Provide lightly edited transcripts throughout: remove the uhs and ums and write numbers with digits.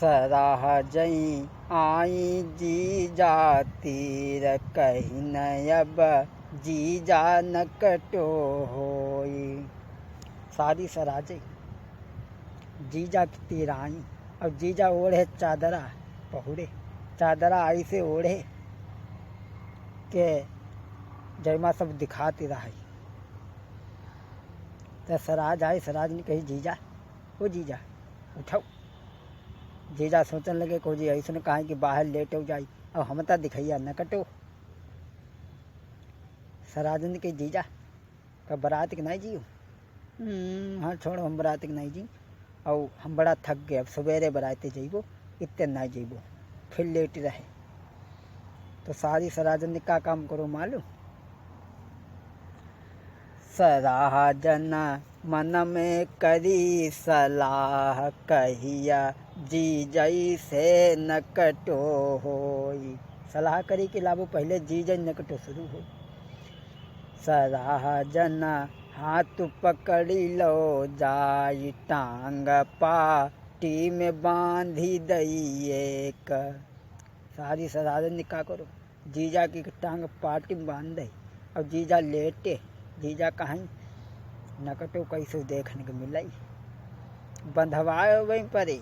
सराह जई आई जीजा तीर कही न अब जीजा नकटो होई। सारी सराजे जीजा की तीर आई। अब जीजा ओढ़े चादरा पहुड़े, चादरा आई से ओढ़े के जयमा सब दिखाती रही। तो सराज आई, सराज ने कही जीजा ओ जीजा उठाओ। जीजा सोचने लगे को जी ऐसा कहा कि बाहर लेटो जाई, अब हम तो दिखैया न कटो। सराज ने कही जीजा का बारात के नहीं जियो। हाँ छोड़ो हम बारात के नहीं जी, और हम बड़ा थक गए, अब सवेरे बराते जइबो, इतने नहीं जइबो, फिर लेट रहे। तो सारी सराजन ने क्या काम करो मालूम। सराजन मन में करी सलाह कहिया जी जई से नकटो होई। सलाह करी के लाभो पहले जी जई नकटो शुरू हो। सराजन हाथ पकड़ी लो जाई टांग पाटी में बांधी दई एक। सारी सराजन ने क्या करो जीजा की टांग पाटी में बांध दई। अब जीजा लेटे, जीजा कहीं नकटो कैसे देखने को मिलाई, बंधवाए वहीं परे।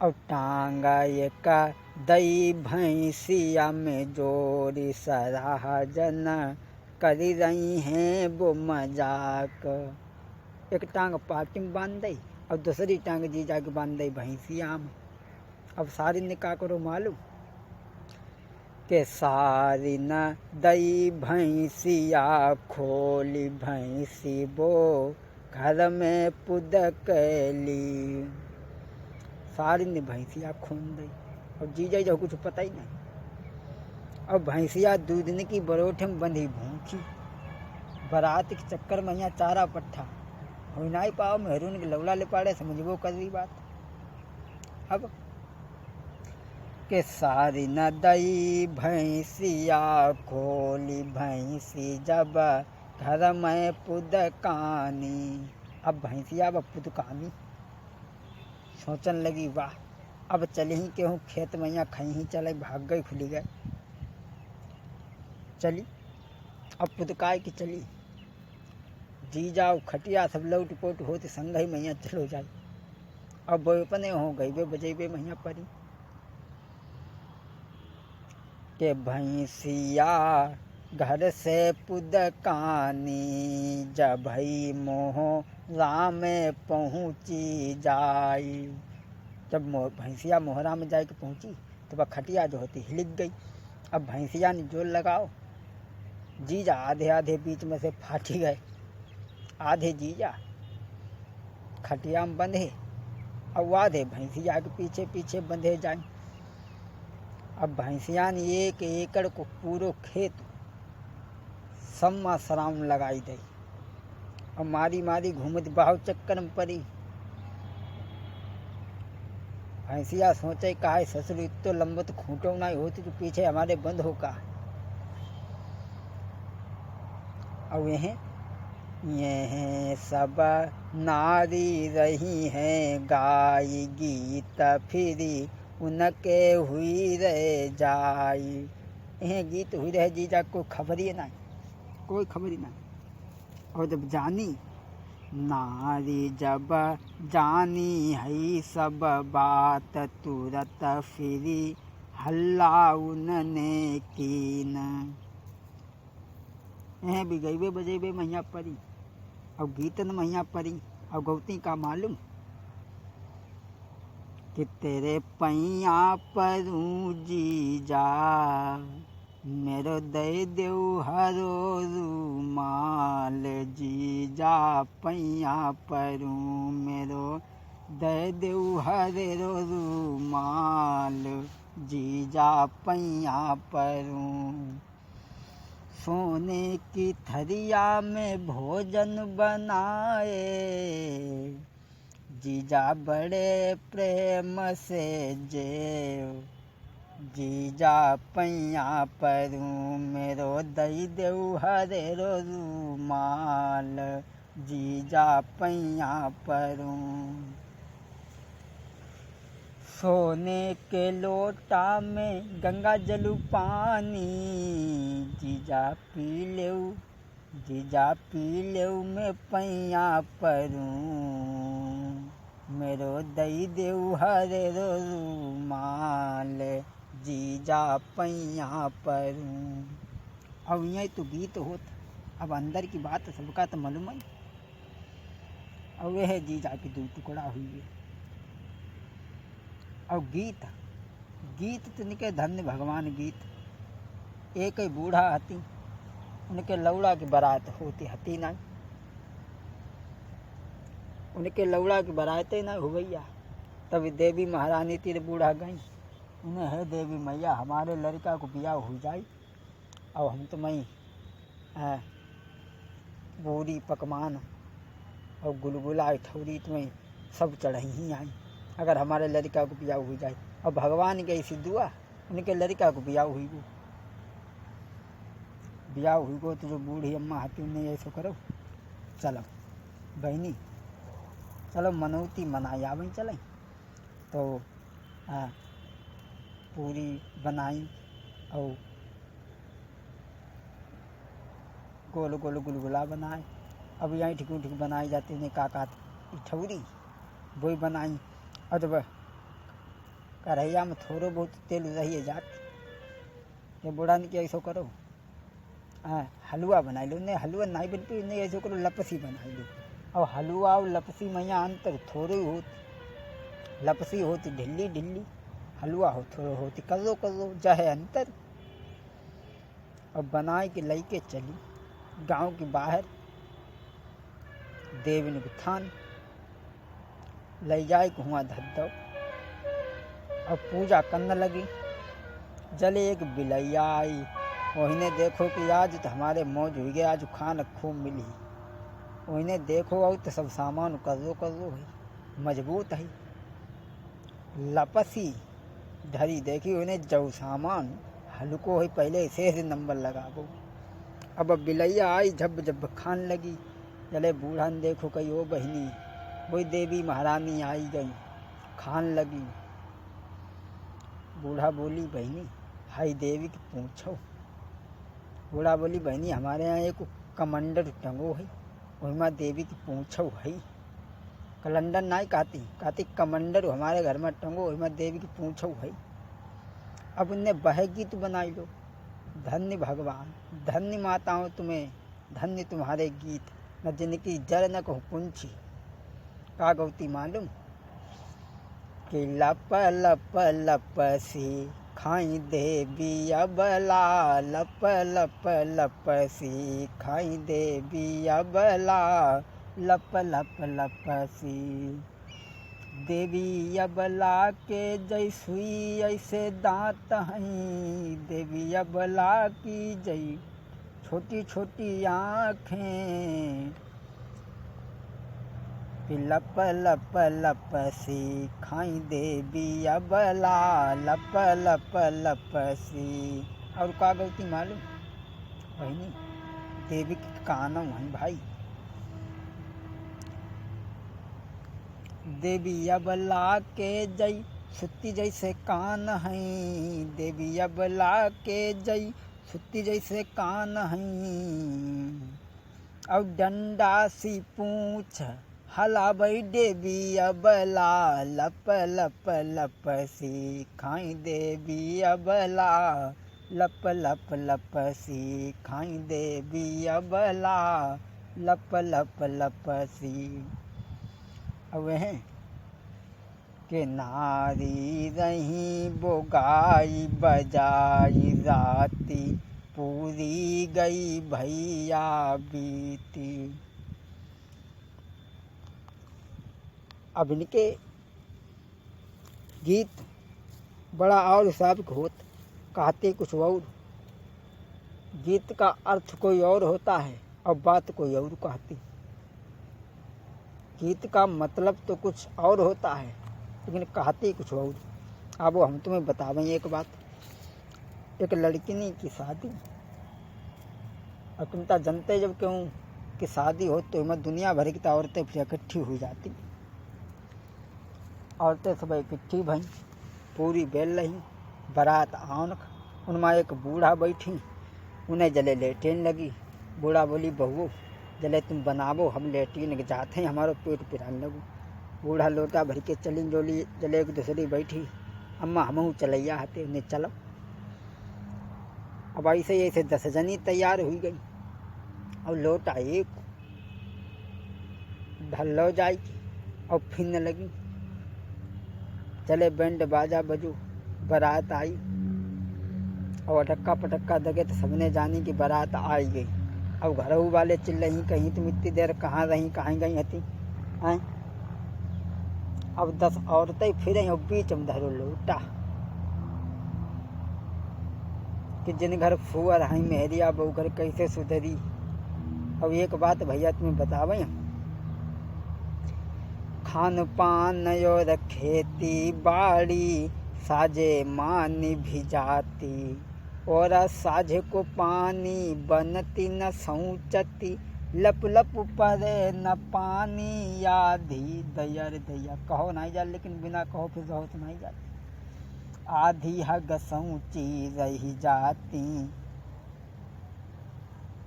और टांगा एक दई भैंसिया में जोड़ी सराजन करी रही हैं वो मजाक। एक टांग पाटी में बांध दई और दूसरी टांग जीजा के बांध दई भैंसिया में। अब सारी ने क्या करो मालूम के सारी न दई भैंसिया खोली भैंसी वो घर में पुदकली। सारी ने भैंसिया खून दई और जीजा जो कुछ पता ही नहीं। अब भैंसिया दूधने की बरोठे में बंधी भूखी, बारात के चक्कर में यहाँ चारा पट्ठा हो नहीं पाओ, मेहरून के लवला ले पाड़े, समझबो कर रही बात। अब के सारी न दई भैंसिया खोली भैंसी जब घर में पुदकानी। अब भैंसिया अब पुदकानी सोचन लगी वाह अब चले ही केहूँ खेत में यहाँ खई ही चले, भाग गई खुली गए। चली अब पुदकाए की चली, जी जाओ खटिया सब लौट पोट होते संग ही मैया चलो जाए। अब वो अपने हो गई वे बजेबे मैया परी के भैंसिया घर से पुदकानी जब भई मोह राम पहुँची जाई। जब भैंसिया मोहरा में जाके पहुँची तो वह खटिया जो होती हिलिक गई। अब भैंसिया ने जोर लगाओ, जीजा आधे आधे बीच में से फाटी गए, आधे जीजा खटिया में बंधे और आधे भैंसिया के पीछे पीछे बंधे जाए। अब भैंसिया ने एक एकड़ को पूरो खेत सम्मा सराम लगाई दई और मारी मारी घूमत बाहु चक्कर में पड़ी। भैंसिया सोचे काहे ससुर इतो लंबो तो खूंटो नहीं होती तो पीछे हमारे बंद हो का। और यह सब नारी रही हैं गाई गीत फिरी उनके हुई रह जाई। यह गीत हुई रह जीजा कोई खबर ही नहीं, कोई खबर ही नहीं। और जब जानी नारी जब जानी है सब बात तुरत फिरी हल्ला उनने कीन। यह भी गईबे बजेबे मैया परी और गीतन मैया परी और गौती का मालूम कि तेरे पैया परूं जीजा मेरो दे देव हरो रूमाल। जीजा पैया परूं मेरो दे देव हरो रूमाल। जीजा पैया परूं सोने की थरिया में भोजन बनाए। जीजा बड़े प्रेम से जेव। जीजा पैया परूं मेरो दई देव हरेरो रूमाल। जीजा पैया परूं। सोने के लोटा में गंगा जल पानी, जीजा पी लेऊ, जीजा पी लेऊ मैं पैया परूं। मेरो दई देऊ हरे रुमाल, जीजा पैया परूं। अब यही तो गीत होत, अब अंदर की बात सबका तो मालूम है। और वह है जीजा की दो टुकड़ा हुई है। और गीत गीत तो निके धन्य भगवान गीत। एक ही बूढ़ा हती, उनके लौड़ा की बारात होती हती ना, उनके लौड़ा की बारातें ना हो गई। तभी देवी महारानी तीर बूढ़ा गई, उन्हें है देवी मैया हमारे लड़का को ब्याह हो जाए, और हम तो मई पूरी पकवान और गुलगुला ठौरी तुम्हें सब चढ़ाई ही आई, अगर हमारे लड़का को ब्याह हो जाए। और भगवान के ऐसी दुआ, उनके लड़का को ब्याह हुई गो, ब्याह हुई गो। तो जो बूढ़ी अम्मा आती उन्हें ऐसा करो, चलो बहनी चलो मनौती मनाई आवें चलें। तो पूरी बनाई और गोल गोल गुलगुला बनाए। अब यहाँ ठीक ठीक बनाई जाती उन्हें काका ठौरी वही बनाई। और जब कढ़ैया में थोड़ो बहुत तेल रही जाती, ये बूढ़ा ने क्या ऐसा करो हलवा बनाई लो, नहीं हलवा नहीं बन पे, नहीं ऐसा करो लपसी बनाई लो। और हलवा और लपसी में यहाँ अंतर थोड़ी होती, लपसी होती ढिल्ली ढिल्ली, हलवा हो थोड़ा होती करो करो जहे अंतर। और बनाए के लई चली गांव के बाहर देवी के थान ले जाए कि हुआ धद्दो और पूजा करने लगी। जले एक बिलैया आई, वहीने देखो कि आज तो हमारे मौज हुई गए, आज खाना खूब मिली। वहीने देखो और तो सब सामान कर लो है, मजबूत है। लपसी धरी देखी उन्हें जो सामान हल्को है, पहले से नंबर लगाबो। अब बिलैया आई जब जब खान लगी। चले बूढ़ा ने देखो कही ओ बहनी, वही देवी महारानी आई गई खान लगी। बूढ़ा बोली बहनी हाई देवी की पूछो। बूढ़ा बोली बहनी हमारे यहाँ एक कमंडर टंगो है, वही माँ देवी की पूछो है। कैलेंडर नहीं कहती कमंडर हमारे घर में टंगो, वही माँ देवी की पूछो है। अब उनने बह गीत बनाई लो, धन्य भगवान धन्य माताओं तुम्हें, धन्य तुम्हारे गीत, न जिनकी जड़ न कहूँ पुंछी। का गौती मालूम कि लप लप लप सी खाई देवी अबला, लप लप लप सी खाई देवी अबला, लप लप लप सी। देवी अबला के जय सुई ऐसे दांत हैं, देवी अबला की जय छोटी छोटी आँखें। लप लप लप सी खाई देवी अबला, लप लप लप सी। और का गौती मालूम बहनी, देवी के कानों हैं भाई। देवी अबला के जय सुत्ती जैसे कान हैं, देवी अबला के जय सुत्ती जैसे कान हैं। और डंडा सी पूछ हलाबई देवी अबला, लप लप लप सी खाई देवी अबला, लप लप लप सी खाई देवी अबला, लप लप लप सी। अब है के नारी रही वो गाई बजाई राती, पूरी गई भैया बीती। अब इनके गीत बड़ा और हिसाब होत, कहते कुछ और, गीत का अर्थ कोई और होता है और बात कोई और कहती। गीत का मतलब तो कुछ और होता है लेकिन कहते कुछ और। अब हम तुम्हें बतावें एक बात। एक लड़की की शादी, और तुम तो जानते जब क्यों कि शादी हो तो मैं दुनिया भर की औरतें फिर इकट्ठी हो जाती। औरतें सब इकट्ठी भई, पूरी बेल रही, बारात आउन, उनमें एक बूढ़ा बैठी, उन्हें जले लेटेन लगी। बूढ़ा बोली, बहू जले तुम बनावो, हम लेटीन के जाते हैं, हमारो पेट पिराने लगू। बूढ़ा लोटा भर के चली जोली, जले एक दूसरी बैठी, अम्मा हमहू चलैया हते, उन्हें चलो। अब ऐसे ऐसे 10 जनी तैयार हुई गई, और लोटा एक ढल्लो जाई और फिरने लगी। चले बैंड बाजा बजू, बारात आई, और अटक्का पटक्का दगे तो सबने जानी कि बारात आई गई। अब घरों वाले चिल्ल रही, कहीं तुम इतनी देर कहाँ रही, कहाँ गई हती हैं। अब 10 औरतें फिर और बीच में धरो लोटा, कि जिन घर फुअर हैं मेहरिया बहू घर कैसे सुधरी। अब एक बात भैया तुम्हें बतावें, खान पान और खेती बाड़ी साजे मानी भी जाती, और साझे को पानी बनती न सऊचती, लप लप परे न पानी आधी दयर दैया। कहो नहीं जा, लेकिन बिना कहो फिर रहो तो नहीं जाती। आधी हग सऊची रही जाती,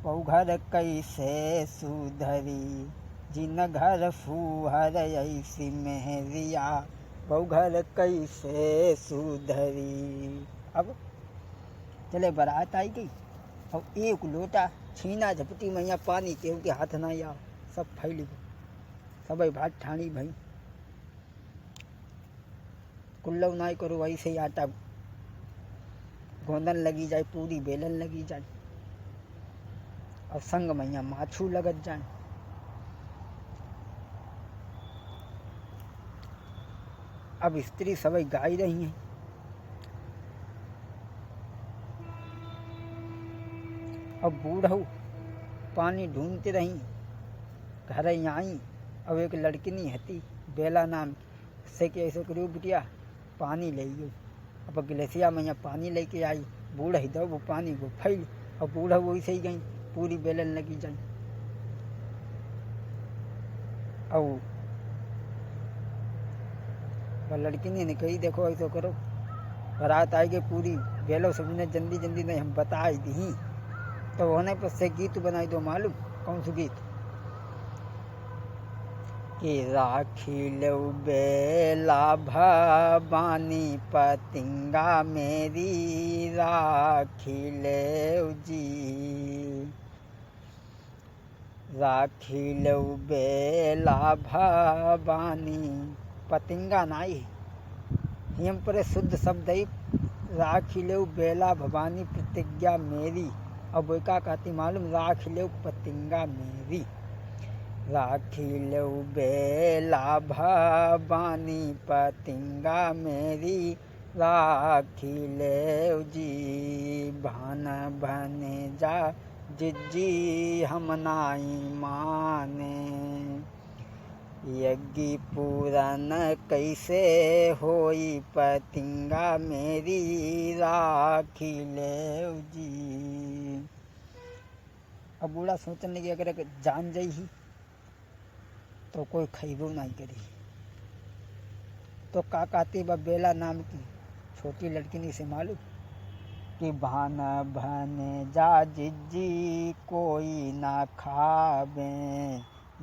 बहु घर कैसे सुधरी, जिन घर फूहर ऐसी मेहरिया, बहु घर कैसे सुधरी। अब चले बारात आई गई, और एक लोटा छीना झपटी मैया पानी केहू के हाथ ना आओ, सब फैल गई, सब भात ठानी भई। कुल्लव नाई करो, ऐसे ही आटा गोंदन लगी जाए, पूरी बेलन लगी जाए, और संग मैया माछू लगत जाए। अब स्त्री सब गाई रही हैं, अब बूढ़ऊ पानी ढूंढते रही, घर आई। अब एक लड़की नहीं हती बेला नाम से, कि ऐसे करियो बिटिया पानी ले गई। अब गिलसिया मैया पानी लेके आई, बूढ़ ही दो वो पानी को फैल, और बूढ़ा वो ऐसे ही गई, पूरी बेलन लगी जाई। और वह लड़की ने कही, देखो ऐसा करो, बारात आई गई पूरी बेलो, सबने जल्दी जल्दी नहीं हम बता दी। तो होने पर से गीत बनाई दो, मालूम कौन सा गीत, कि राखी लो बेला भवानी पतिंगा मेरी, राखी ले जी, राखी लो बेला भवानी पतिंगा नाई हिम पर शुद्ध शब्द ही, राखी लो बेला भवानी प्रतिज्ञा मेरी। अब वो क्या कहती मालूम, राख लो पतिंगा मेरी, राखी लो बेला भवानी पतिंगा मेरी, राखी ले जी, भान बने जा जिज्जी हम नाई माने, यज्ञ पूरन कैसे होई पतिंगा मेरी, राखी ले जी। अब बूढ़ा सोचने लगे, अगर जान जाई ही तो कोई खैबो नहीं करी। तो का कहती बा बेला नाम की छोटी लड़की ने से मालूम, कि भान भने जा जिज्जी कोई ना खावे,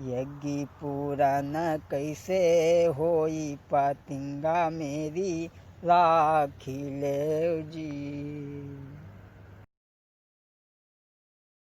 यज्ञ पूरन कैसे होई पतिंगा मेरी, राखी ले जी।